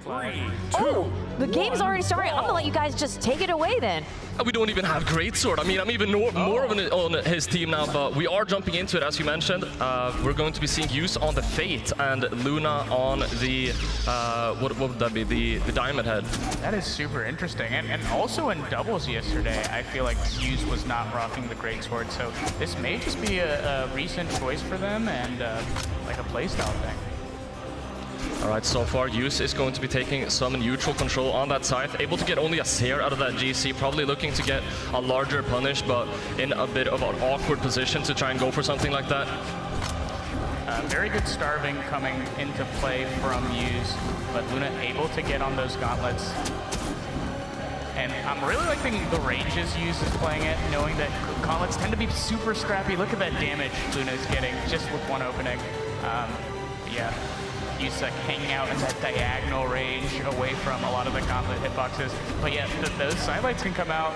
Oh, the game's already starting. I'm gonna let you guys just take it away then. We don't even have Greatsword. I mean, I'm even more of on his team now, but we are jumping into it, as you mentioned. We're going to be seeing Use on the Fate and Luna on the, what would that be, the Diamond Head. That is super interesting. And also in doubles yesterday, I feel like Use was not rocking the Greatsword, so this may just be a recent choice for them and like a playstyle thing. All right, so far Use is going to be taking some neutral control on that side, able to get only a Seer out of that GC, probably looking to get a larger punish, but in a bit of an awkward position to try and go for something like that. Very good starving coming into play from Use, but Luna able to get on those gauntlets. And I'm really liking the ranges Use is playing it, knowing that gauntlets tend to be super scrappy. Look at that damage Luna is getting just with one opening. Yeah. Use like hanging out in that diagonal range away from a lot of the gauntlet hitboxes. But yeah, those sidelights can come out,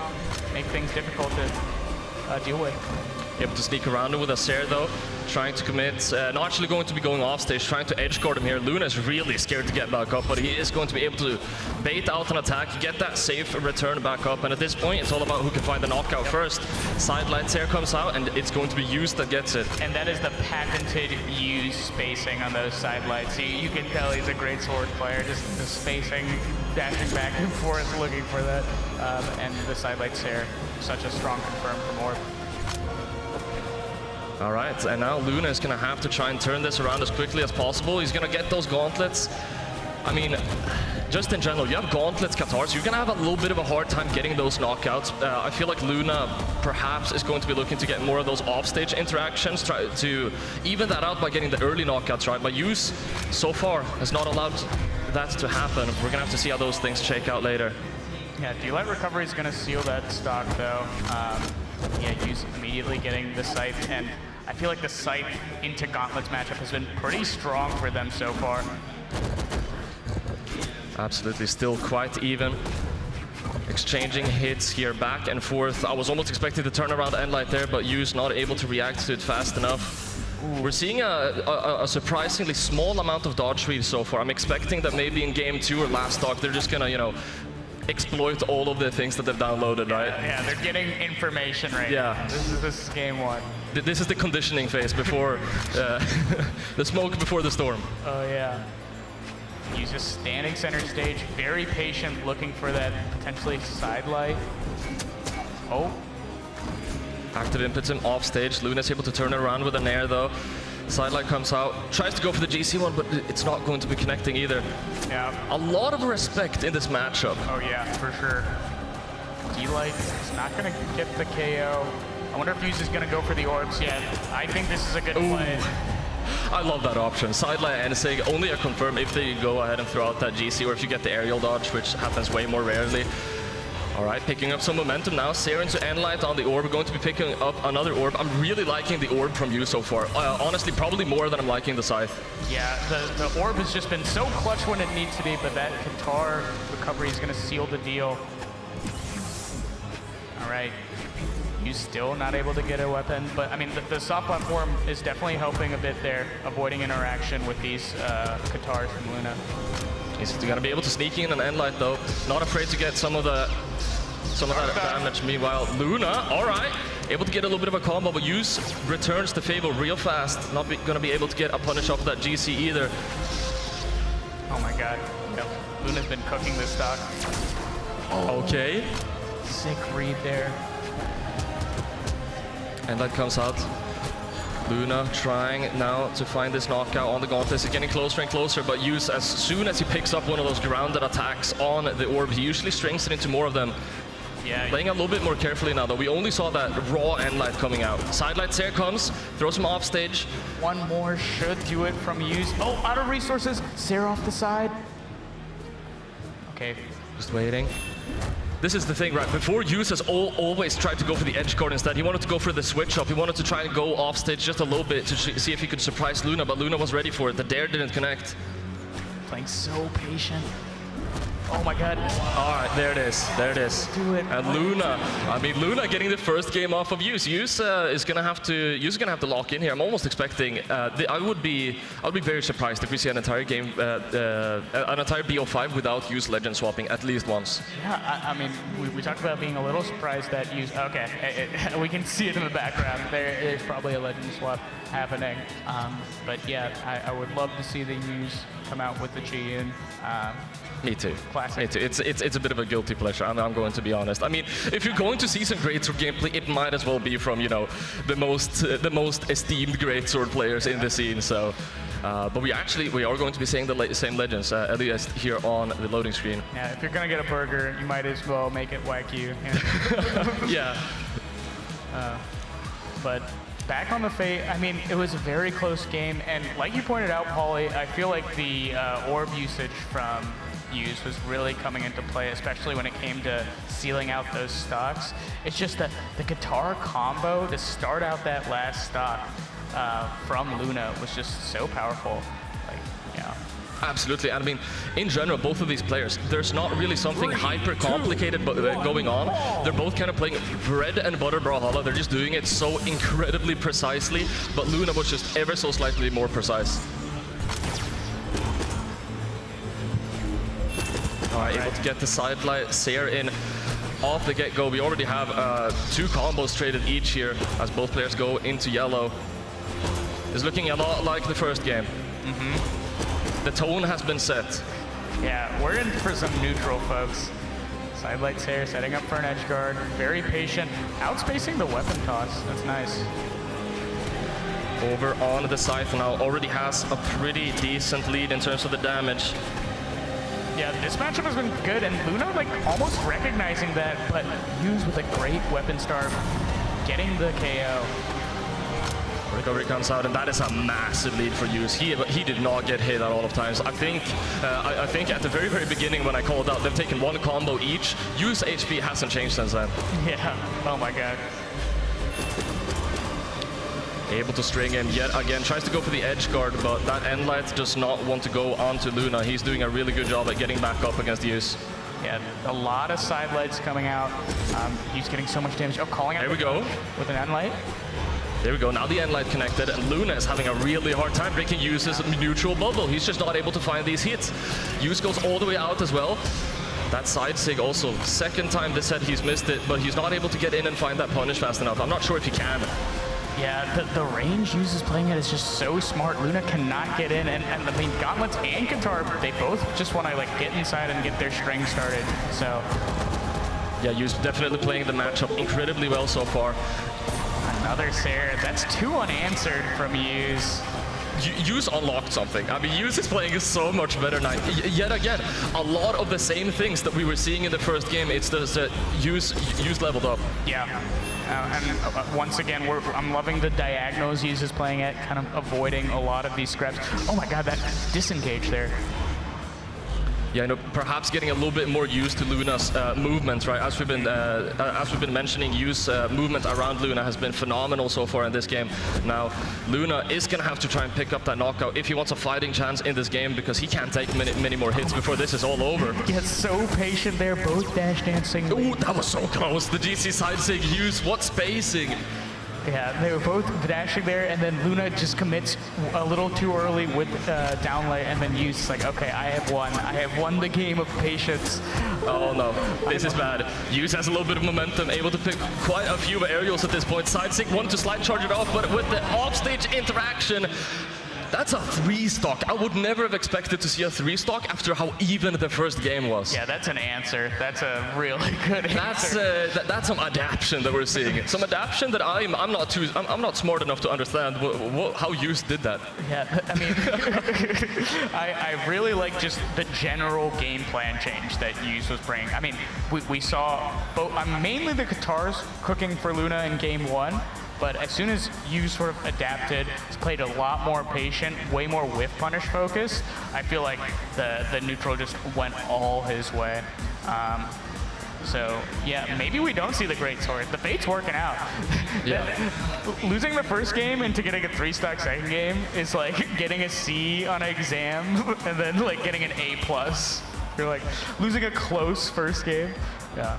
make things difficult to deal with. Able to sneak around him with a Seer though, trying to commit, not actually going to be going off stage, trying to edge guard him here. Luna is really scared to get back up, but he is going to be able to bait out an attack, get that safe return back up, and at this point it's all about who can find the knockout first. Sidelight Seer comes out and it's going to be Use that gets it. And that is the patented Use spacing on those sidelights. You can tell he's a great sword player, just the spacing, dashing back and forth looking for that. And the sidelight Seer, such a strong confirm from Orb. All right, and now Luna is gonna have to try and turn this around as quickly as possible. He's gonna get those gauntlets. I mean, just in general, you have gauntlets, Katars, you're gonna have a little bit of a hard time getting those knockouts. I feel like Luna perhaps is going to be looking to get more of those offstage interactions, try to even that out by getting the early knockouts, right? But Use, so far, has not allowed that to happen. We're gonna have to see how those things shake out later. Yeah, Delight Recovery is gonna seal that stock though. Yeah, Use immediately getting the Scythe, and I feel like the Scythe into Gauntlets matchup has been pretty strong for them so far. Absolutely, still quite even. Exchanging hits here back and forth. I was almost expecting the turnaround Endlight there, but Use not able to react to it fast enough. We're seeing a surprisingly small amount of dodge speed so far. I'm expecting that maybe in game 2 or last stock, they're just gonna, you know, exploit all of the things that they've downloaded, right? Yeah, they're getting information right now. This is game 1. This is the conditioning phase before the smoke before the storm. Oh yeah. Use just standing center stage, very patient, looking for that potentially sidelight. Oh. Active inputs him off stage. Luna's able to turn it around with an air though. Sidelight comes out, tries to go for the GC one, but it's not going to be connecting either. Yeah. A lot of respect in this matchup. Oh yeah, for sure. Delight is not gonna get the KO. I wonder if Use is gonna go for the orbs yet. I think this is a good play. I love that option. Sidelight and Sig only a confirm if they go ahead and throw out that GC, or if you get the aerial dodge, which happens way more rarely. All right, picking up some momentum now. Seer into Endlight on the orb. Going to be picking up another orb. I'm really liking the orb from you so far. Honestly, probably more than I'm liking the Scythe. Yeah, the orb has just been so clutch when it needs to be, but that Qatar recovery is going to seal the deal. All right. Use still not able to get a weapon, but I mean, the soft platform is definitely helping a bit there, avoiding interaction with these Qatars from Luna. He's gonna be able to sneak in an Endlight though. Not afraid to get some of that damage. Meanwhile, Luna, all right, able to get a little bit of a combo, but Use returns the favor real fast. Not gonna be able to get a punish off of that GC either. Oh my god. Yep. Luna's been cooking this stock. Oh. Okay. Sick read there. Endlight comes out. Luna trying now to find this knockout on the Gauntlets. He's getting closer and closer, but Use, as soon as he picks up one of those grounded attacks on the orb, he usually strings it into more of them. Yeah. Playing a little bit more carefully now, though. We only saw that raw Endlight coming out. Sidelight Seer comes, throws him off stage. One more should do it from Use. Oh, out of resources. Seer off the side. Okay. Just waiting. This is the thing, right? Before, Use has always tried to go for the edge guard instead. He wanted to go for the switch up. He wanted to try and go off stage just a little bit to see if he could surprise Luna, but Luna was ready for it. The dare didn't connect. Playing so patient. Oh my god. All right, there it is. There it is. Do it. And Luna, I mean, Luna getting the first game off of Use. Use is gonna have to lock in here. I'm almost expecting. I would be very surprised if we see an entire game, an entire BO5 without Use Legend swapping at least once. Yeah, I mean, we talked about being a little surprised that Use. Okay, we can see it in the background. There's probably a Legend swap happening. But yeah, I would love to see the Use come out with the Ji-in. Me too. Classic. Me too. It's a bit of a guilty pleasure. I'm going to be honest. I mean, if you're going to see some great sword gameplay, it might as well be from the most esteemed great sword players in the scene. So, but we are going to be seeing the same legends, at least here on the loading screen. Yeah, if you're gonna get a burger, you might as well make it Wagyu. Yeah. But back on the Fate, I mean, it was a very close game, and like you pointed out, Paulie, I feel like the orb usage from Use was really coming into play, especially when it came to sealing out those stocks. It's just that the guitar combo to start out that last stock from Luna was just so powerful. Like, yeah. Absolutely, and I mean, in general, both of these players, there's not really something hyper complicated going on. They're both kind of playing bread and butter Brawlhalla. They're just doing it so incredibly precisely, but Luna was just ever so slightly more precise. Able to get the sidelight Seer in off the get-go. We already have 2 combos traded each here as both players go into yellow. It's looking a lot like the first game. The tone has been set. Yeah, we're in for some neutral, folks. Sidelight Seer setting up for an edge guard. Very patient. Outspacing the weapon toss. That's nice. Over on the Scythe now already has a pretty decent lead in terms of the damage. Yeah, this matchup has been good, and Luna like almost recognizing that, but Use with a great weapon starve, getting the KO. Recovery comes out, and that is a massive lead for Use. He did not get hit at all of times. I think at the very beginning when I called out, they've taken 1 combo each. Use HP hasn't changed since then. Yeah. Oh my god. Able to string in yet again, tries to go for the edge guard, but that Endlight does not want to go onto Luna. He's doing a really good job at getting back up against Use. Yeah, a lot of sidelights coming out. Use getting so much damage. Oh, calling out. There we go. With an Endlight. There we go, now the Endlight connected, and Luna is having a really hard time breaking Use's neutral bubble. He's just not able to find these hits. Use goes all the way out as well. That side sig also, second time this set he's missed it, but he's not able to get in and find that punish fast enough. I'm not sure if he can. Yeah, the range Use is playing at is just so smart. Luna cannot get in, and I mean, Gauntlets and Qatar, they both just want to like get inside and get their string started, so. Yeah, Use definitely playing the matchup incredibly well so far. Another Seer, that's 2 unanswered from Use. Use unlocked something. I mean, Use is playing so much better now. Yet again, a lot of the same things that we were seeing in the first game, it's the Use leveled up. Yeah. And once again, I'm loving the diagonals Use is playing at, kind of avoiding a lot of these scraps. Oh my god, that disengage there. Yeah, perhaps getting a little bit more used to Luna's movement, right? As we've been mentioning, Use movement around Luna has been phenomenal so far in this game. Now, Luna is gonna have to try and pick up that knockout if he wants a fighting chance in this game, because he can't take many more hits before this is all over. Gets so patient there, both dash dancing. Ooh, that was so close. The GC side sig Use, what spacing? Yeah, they were both dashing there, and then Luna just commits a little too early with downlight, and then Use like, okay, I have won the game of patience. Oh no, this is bad. Use has a little bit of momentum, able to pick quite a few aerials at this point. Side sig wanted to slide charge it off, but with the offstage interaction, that's a 3 stock. I would never have expected to see a 3 stock after how even the first game was. Yeah, that's an answer. That's a really good answer. That's some adaptation that we're seeing. Some adaptation that I'm not smart enough to understand how Use did that. Yeah, I mean, I really like just the general game plan change that Use was bringing. I mean, we saw both, mainly the Qatars cooking for Luna in game 1. But as soon as Use sort of adapted, he's played a lot more patient, way more whiff punish focused, I feel like the neutral just went all his way. So yeah, maybe we don't see the great sword. The Fate's working out. Yeah. Losing the first game into getting a 3-stock second game is like getting a C on an exam and then like getting an A+. You're like losing a close first game. Yeah.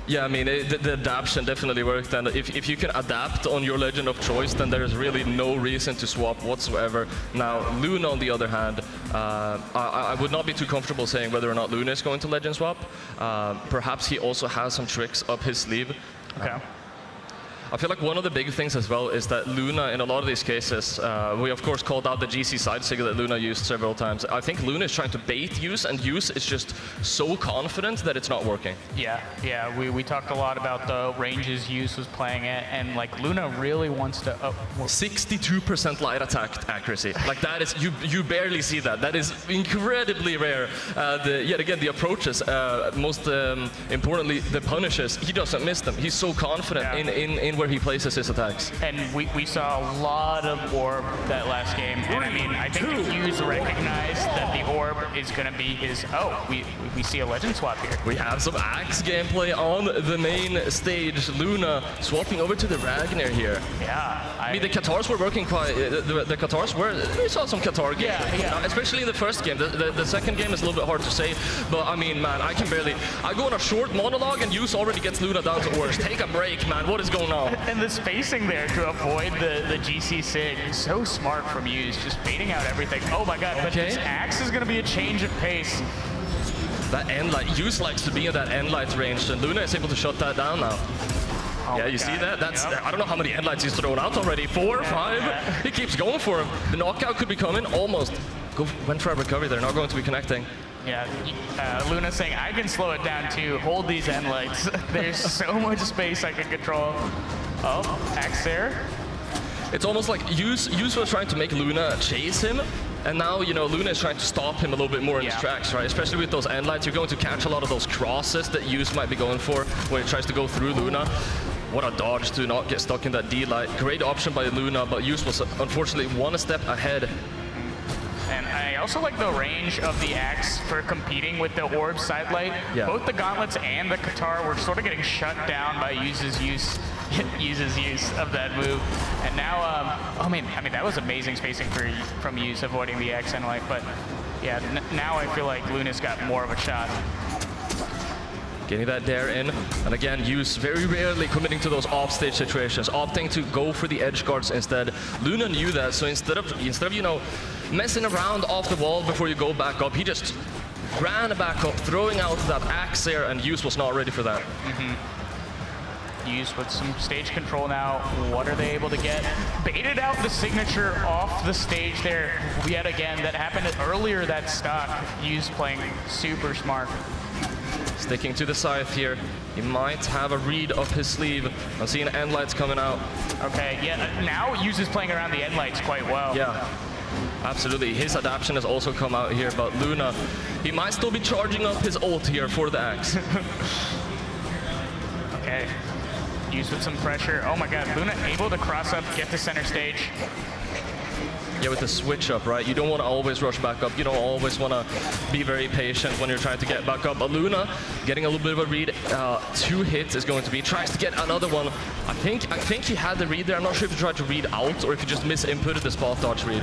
Yeah, I mean, the adaptation definitely worked, and if you can adapt on your Legend of choice, then there is really no reason to swap whatsoever. Now, Luna, on the other hand, I would not be too comfortable saying whether or not Luna is going to Legend swap. Perhaps he also has some tricks up his sleeve. Okay. I feel like one of the big things as well is that Luna, in a lot of these cases, we of course called out the GC side sig that Luna used several times. I think Luna is trying to bait use, and use is just so confident that it's not working. Yeah, we talked a lot about the ranges use was playing it, and like Luna really wants to 62% light attack accuracy. Like that is, you barely see that. That is incredibly rare. Yet again, the approaches, most importantly, the punishes, he doesn't miss them. He's so confident in where he places his attacks. And we saw a lot of orb that last game, and I mean, I think Hughes recognized that the orb is going to be his. Oh, we see a Legend swap here. We have some Axe gameplay on the main stage. Luna swapping over to the Ragnar here. Yeah. I mean, the Katars were working quite. The Katars were. We saw some Katar games. Yeah. Especially in the first game. The second game is a little bit hard to say, but I mean, man, I go on a short monologue and Hughes already gets Luna down to ores. Take a break, man. What is going on? And the spacing there to avoid the GC sig, so smart from Hughes, just baiting out everything. Oh my god, but this Axe is going to be a change of pace. That end light, Hughes likes to be in that end light range, and Luna is able to shut that down now. Oh yeah, you see that? That's I don't know how many end lights he's thrown out already. 4 or 5? He keeps going for him. The knockout could be coming, almost. Went for a recovery, they're not going to be connecting. Yeah, Luna saying, I can slow it down too, hold these end lights. There's so much space I can control. Oh, Axe there. It's almost like Hughes was trying to make Luna chase him, and now, you know, Luna is trying to stop him a little bit more in his tracks, right? Especially with those end lights, you're going to catch a lot of those crosses that Hughes might be going for when he tries to go through Luna. What a dodge to not get stuck in that D light. Great option by Luna, but Hughes was unfortunately one step ahead. And I also like the range of the Axe for competing with the orb sidelight. Yeah. Both the gauntlets and the Katar were sort of getting shut down by Yu's use of that move. And now, I mean that was amazing spacing from Yu's avoiding the Axe and like, but yeah, now I feel like Luna's got more of a shot. Getting that dare in, and again, Hughes very rarely committing to those off-stage situations, opting to go for the edge guards instead. Luna knew that, so instead of you know, messing around off the wall before you go back up, he just ran back up, throwing out that Axe there, and Hughes was not ready for that. Hughes with some stage control now. What are they able to get? Baited out the signature off the stage there. Yet again, that happened earlier that stock. Hughes playing super smart. Sticking to the scythe here. He might have a read up his sleeve. I'm seeing end lights coming out. Okay, yeah, now Hughes is playing around the end lights quite well. Yeah, absolutely. His adaptation has also come out here, but Luna, he might still be charging up his ult here for the Axe. Okay, Hughes with some pressure. Oh my god, Luna able to cross up, get to center stage. Yeah, with the switch up, right? You don't want to always rush back up. You don't always want to be very patient when you're trying to get back up. But Luna getting a little bit of a read. 2 hits is going to be. Tries to get another one. I think he had the read there. I'm not sure if he tried to read out or if he just misinputted the spot dodge read.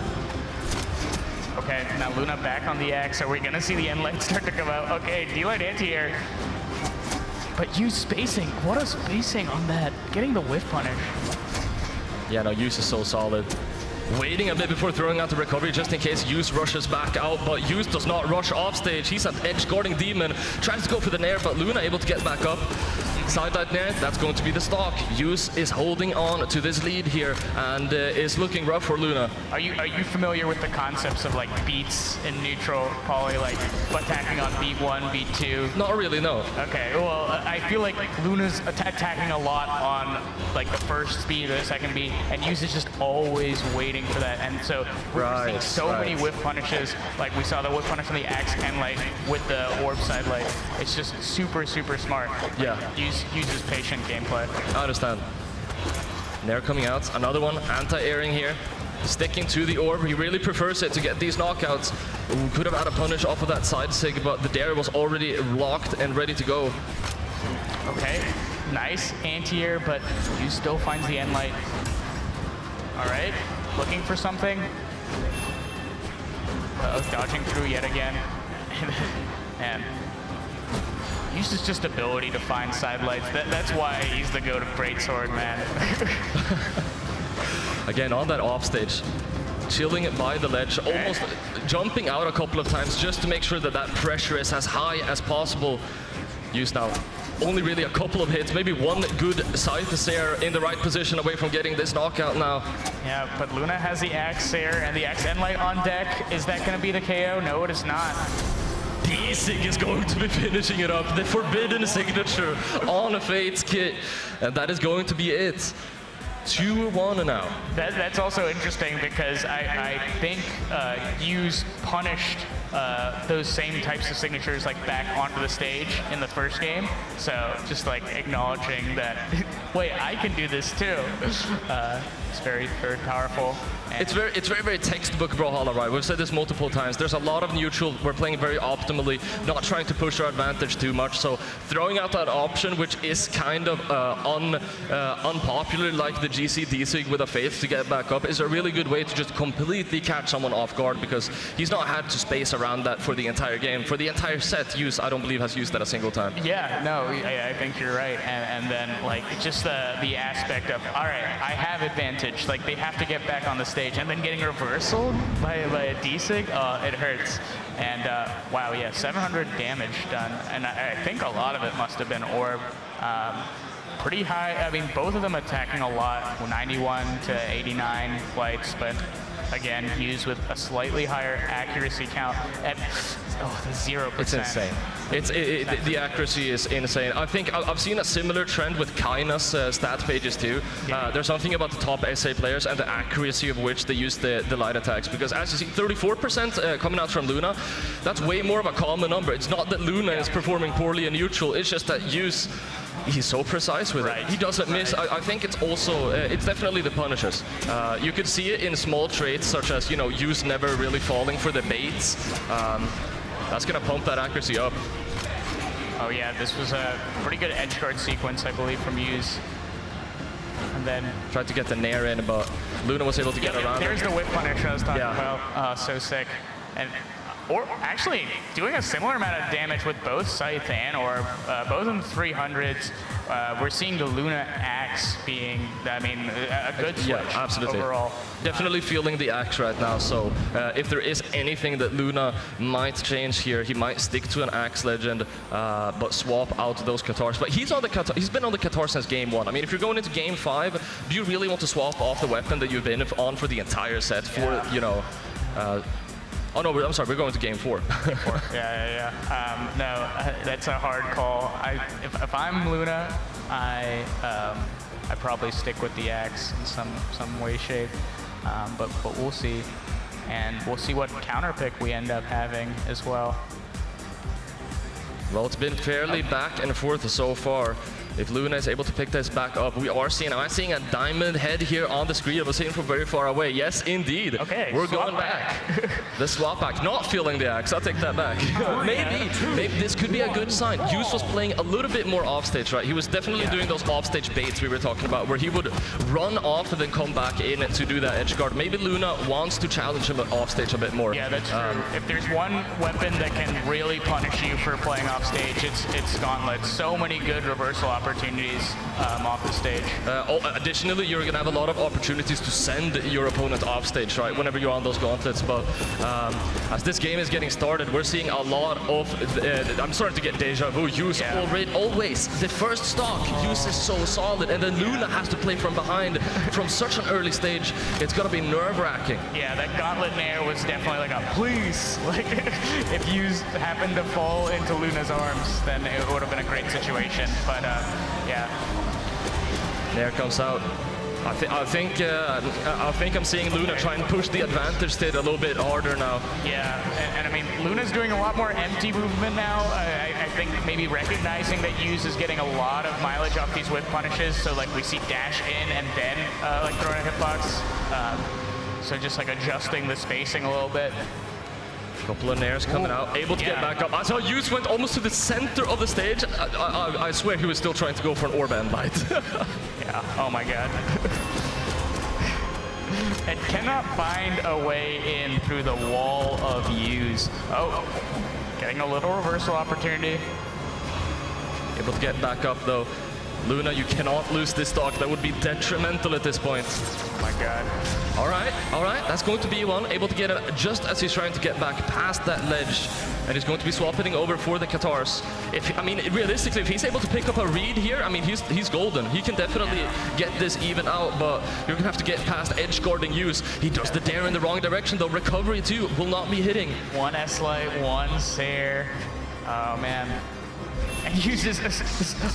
Okay, now Luna back on the Axe. Are we going to see the end light start to come out? Okay, D-light anti-air. But Hughes spacing. What a spacing on that. Getting the whiff punish. Yeah, no, Hughes is so solid. Waiting a bit before throwing out the recovery just in case Hughes rushes back out, but Hughes does not rush off stage. He's an edge guarding demon, tries to go for the nair, but Luna able to get back up. Side that nair, that's going to be the stock. Hughes is holding on to this lead here and is looking rough for Luna. Are you familiar with the concepts of like beats in neutral, Pauly, like attacking on beat 1, beat 2? Not really, no. Okay, well, I feel like Luna's attacking a lot on like the first beat or the second beat, and Hughes is just always waiting for that. And so we're seeing so many whiff punishes. Like we saw the whiff punish on the Axe and like with the orb side light. It's just super, super smart. Yeah. Uses patient gameplay. I understand. Nair coming out. Another one, anti-airing here. Sticking to the orb. He really prefers it to get these knockouts. Could have had a punish off of that side sig, but the dare was already locked and ready to go. Okay, nice anti-air, but Hughes still finds the end light. All right, looking for something. Dodging through yet again. and uses just ability to find sidelights. That's why he's the GOAT of greatsword, man. Again, on that offstage, chilling it by the ledge, almost jumping out a couple of times just to make sure that that pressure is as high as possible. Use now only really a couple of hits, maybe one good Scythe in the right position away from getting this knockout now. Yeah, but Luna has the Axe Air and the Axe Endlight on deck. Is that going to be the KO? No, it is not. Desig is going to be finishing it up. The forbidden signature on a Fate's kit. And that is going to be it. 2-1 now. That's also interesting because I think Hughes punished those same types of signatures like back onto the stage in the first game. So just like acknowledging that, wait, I can do this too. It's very, very powerful. It's very textbook Brawlhalla, right? We've said this multiple times. There's a lot of neutral. We're playing very optimally, not trying to push our advantage too much. So throwing out that option, which is kind of unpopular, like the GC Desig with a Faith to get back up, is a really good way to just completely catch someone off guard because he's not had to space around that for the entire game. For the entire set, I don't believe has used that a single time. Yeah, no, I think you're right. And then like just the aspect of, all right, I have advantage. Like they have to get back on the stage. And then getting reversaled by a Desig, it hurts. And wow, yeah, 700 damage done. And I think a lot of it must have been Orb. Pretty high, I mean, both of them attacking a lot, 91 to 89 flights, but again, Hughes with a slightly higher accuracy count at the 0%. It's insane. The accuracy is insane. I think I've seen a similar trend with Kaina's stat pages too. Yeah. There's something about the top SA players and the accuracy of which they use the light attacks. Because as you see, 34% coming out from Luna, that's way more of a common number. It's not that Luna is performing poorly in neutral, it's just that Hughes, he's so precise with it. He doesn't miss. I think it's also, it's definitely the punishers. You could see it in small traits such as, you know, Hughes never really falling for the baits. That's going to pump that accuracy up. Oh yeah, this was a pretty good edge guard sequence, I believe, from Hughes. And then tried to get the nair in, but Luna was able to get around. There's the whip punish I was talking about. So sick. And or actually doing a similar amount of damage with both Scythe and Orb, both in 300s. We're seeing the Luna Axe being, I mean, a good switch absolutely. Overall. Definitely feeling the Axe right now, so if there is anything that Luna might change here, he might stick to an Axe Legend, but swap out those Katars. But he's been on the Katar since game 1. I mean, if you're going into game 5, do you really want to swap off the weapon that you've been on for the entire set for, you know, oh no, I'm sorry, we're going to game 4. Yeah. No, that's a hard call. If I'm Luna, I probably stick with the Axe in some way, shape. But we'll see, and we'll see what counter pick we end up having as well. Well, it's been fairly back and forth so far. If Luna is able to pick this back up, we are seeing, am I seeing a diamond head here on the screen? I was seeing from very far away. Yes, indeed. Okay, we're going back. The swap back, not feeling the Axe, I'll take that back. Maybe this could be a good sign. Hughes was playing a little bit more offstage, right? He was definitely doing those offstage baits we were talking about, where he would run off and then come back in to do that edge guard. Maybe Luna wants to challenge him offstage a bit more. Yeah, that's true. If there's one weapon that can really punish you for playing offstage, it's Gauntlet. So many good reversal opportunities off the stage. Additionally, you're going to have a lot of opportunities to send your opponent off stage, right, whenever you're on those gauntlets. But as this game is getting started, we're seeing a lot of, I'm starting to get deja vu. Hughes always, the first stock, Hughes is so solid, and then Luna has to play from behind from such an early stage. It's going to be nerve-wracking. Yeah, that gauntlet nair was definitely like a please. Like, if Hughes happened to fall into Luna's arms, then it would have been a great situation. But yeah. There comes out. I think I'm seeing Luna try and push the advantage state a little bit harder now. Yeah, and I mean, Luna's doing a lot more empty movement now. I think maybe recognizing that Hughes is getting a lot of mileage off these whip punishes, so like we see dash in and then like throwing a hitbox. So just like adjusting the spacing a little bit. Couple of nairs coming out, able to get back up. I saw Hughes went almost to the center of the stage. I swear he was still trying to go for an orb and light. Yeah, oh my god. And cannot find a way in through the wall of Hughes. Oh, Getting a little reversal opportunity. Able to get back up though. Luna, you cannot lose this stock. That would be detrimental at this point. Oh my god. All right. That's going to be one. Able to get it just as he's trying to get back past that ledge. And he's going to be swapping over for the Qatars. Realistically, if he's able to pick up a read here, I mean, he's golden. He can definitely get this even out, but you're gonna have to get past edge guarding use. He does the dare in the wrong direction though. Recovery too will not be hitting. One S-Light, one Sair. Oh man. And uses,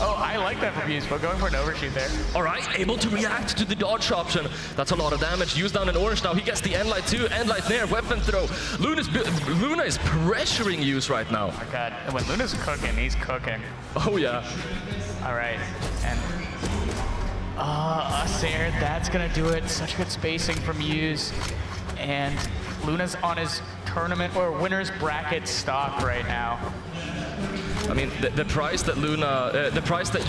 oh, I like that from Use, but going for an overshoot there. All right, able to react to the dodge option. That's a lot of damage. Use down in orange now. He gets the End-Light too. End-Light there, weapon throw. Luna is pressuring Use right now. Oh my god, and when Luna's cooking, he's cooking. Oh yeah. All right, and Sair, that's gonna do it. Such good spacing from Use. And Luna's on his tournament or winner's bracket stock right now. I mean, the price that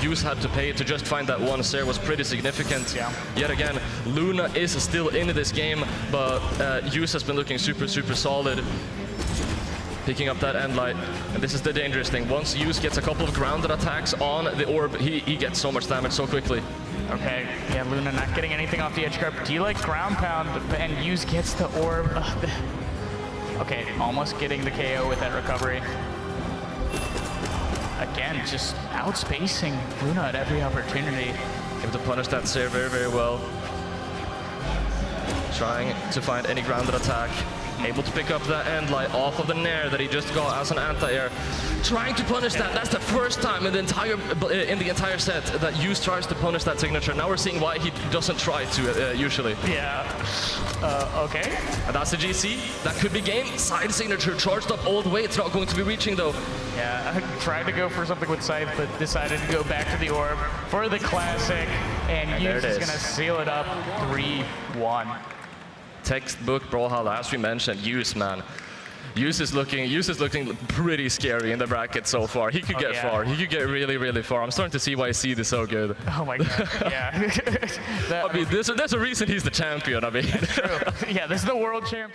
Use had to pay to just find that one Sair was pretty significant. Yeah. Yet again, Luna is still in this game, but Use has been looking super solid. Picking up that End-Light, and this is the dangerous thing. Once Use gets a couple of grounded attacks on the orb, he gets so much damage so quickly. Okay, yeah, Luna not getting anything off the edge guard. Do you like ground pound? And Use gets the orb. Okay, almost getting the KO with that recovery. Again, just outspacing Luna at every opportunity. Able to punish that Sair very well. Trying to find any grounded attack. Able to pick up that End-Light off of the Nair that he just got as an anti-air. Trying to punish that. That's the first time in the entire set that Use tries to punish that signature. Now we're seeing why he doesn't try to usually. Yeah. Okay. And that's the GC. That could be game. Side signature charged up all the way. It's not going to be reaching though. Yeah, I tried to go for something with Scythe, but decided to go back to the orb for the classic. And Use is going to seal it up 3-1. Textbook Brawlhalla, as we mentioned. Use, man. Use is looking pretty scary in the bracket so far. He could get far. He could get really far. I'm starting to see why Seed is so good. Oh my god, yeah. I mean, there's a reason he's the champion, I mean. True. Yeah, this is the world champion.